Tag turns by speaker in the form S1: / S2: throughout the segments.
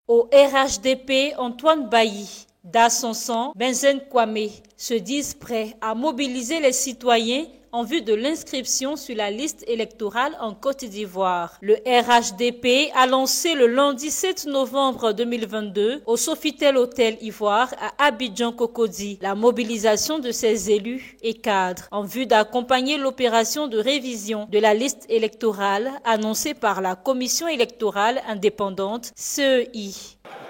S1: Au RHDP, Antoine Bailly, Dassonson, Benzen Kwame se disent prêts à mobiliser les citoyens en vue de l'inscription sur la liste électorale en Côte d'Ivoire. Le RHDP a lancé le lundi 7 novembre 2022 au Sofitel Hôtel Ivoire à Abidjan-Cocody la mobilisation de ses élus et cadres en vue d'accompagner l'opération de révision de la liste électorale annoncée par la Commission électorale indépendante CEI.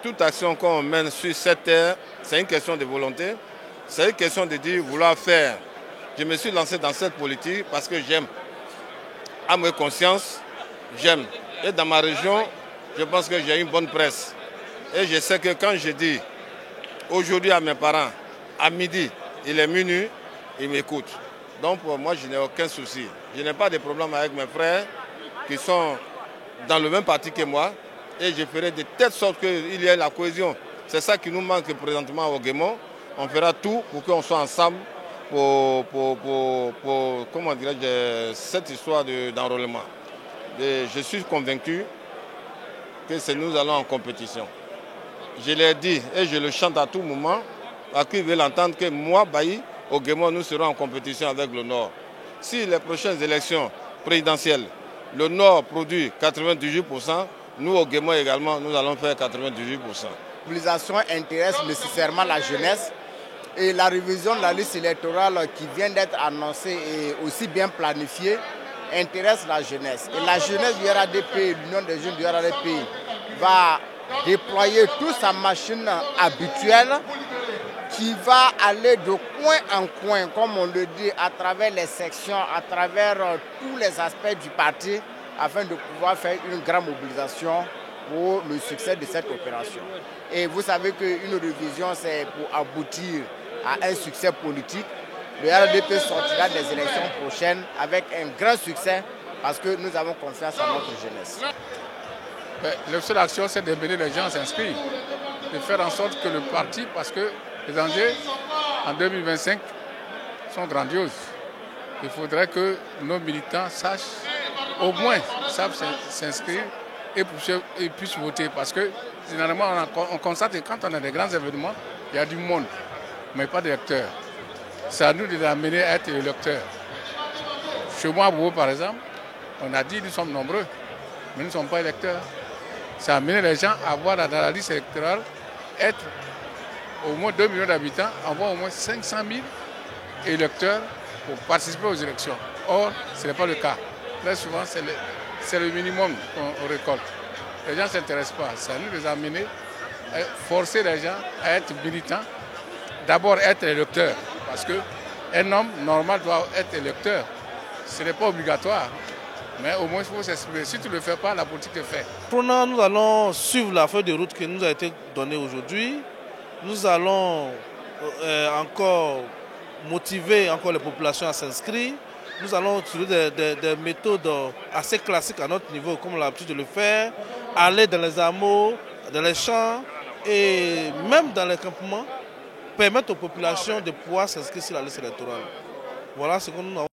S2: Toute action qu'on mène sur cette terre, c'est une question de volonté, c'est une question de dire vouloir faire. Je me suis lancé dans cette politique parce que j'aime. À ma conscience, j'aime. Et dans ma région, je pense que j'ai une bonne presse. Et je sais que quand je dis aujourd'hui à mes parents, à midi, il est minuit, ils m'écoutent. Donc pour moi, je n'ai aucun souci. Je n'ai pas de problème avec mes frères qui sont dans le même parti que moi. Et je ferai de telle sorte qu'il y ait la cohésion. C'est ça qui nous manque présentement au Guémon. On fera tout pour qu'on soit ensemble pour comment dirais-je, cette histoire d'enrôlement. Je suis convaincu que nous allons en compétition. Je l'ai dit et je le chante à tout moment, à qui veut l'entendre, que moi, Bailly, au Guémon, nous serons en compétition avec le Nord. Si les prochaines élections présidentielles, le Nord produit 98%, nous, au Guémon également, nous allons faire 98%.
S3: La mobilisation intéresse nécessairement la jeunesse et la révision de la liste électorale qui vient d'être annoncée et aussi bien planifiée intéresse la jeunesse. Et la jeunesse du RHDP, l'Union des jeunes du RHDP, va déployer toute sa machine habituelle qui va aller de coin en coin, comme on le dit, à travers les sections, à travers tous les aspects du parti, afin de pouvoir faire une grande mobilisation pour le succès de cette opération. Et vous savez qu'une révision, c'est pour aboutir à un succès politique. Le RHDP sortira des élections prochaines avec un grand succès parce que nous avons confiance en notre jeunesse.
S4: La seule action, c'est d'amener les gens à s'inscrire, de faire en sorte que le parti, parce que les enjeux en 2025 sont grandioses. Il faudrait que nos militants sachent, au moins, savent s'inscrire et puissent voter. Parce que généralement, on constate que quand on a des grands événements, il y a du monde, mais pas d'électeurs. C'est à nous de les amener à être électeurs. Chez moi, à Bobo, par exemple, on a dit que nous sommes nombreux, mais nous ne sommes pas électeurs. C'est amener les gens à voir dans la liste électorale être au moins 2 millions d'habitants, avoir au moins 500 000 électeurs pour participer aux élections. Or, ce n'est pas le cas. Très souvent, c'est le minimum qu'on récolte. Les gens ne s'intéressent pas. C'est à nous de les amener, forcer les gens à être militants. D'abord, être électeur. Parce qu'un homme normal doit être électeur. Ce n'est pas obligatoire. Mais au moins, il faut s'exprimer. Si tu ne le fais pas, la politique est faite.
S5: Nous allons suivre la feuille de route qui nous a été donnée aujourd'hui. Nous allons encore motiver les populations à s'inscrire. Nous allons utiliser des méthodes assez classiques à notre niveau, comme on a l'habitude de le faire. Aller dans les hameaux, dans les champs et même dans les campements, permettre aux populations de pouvoir s'inscrire sur la liste électorale. Voilà ce que nous avons.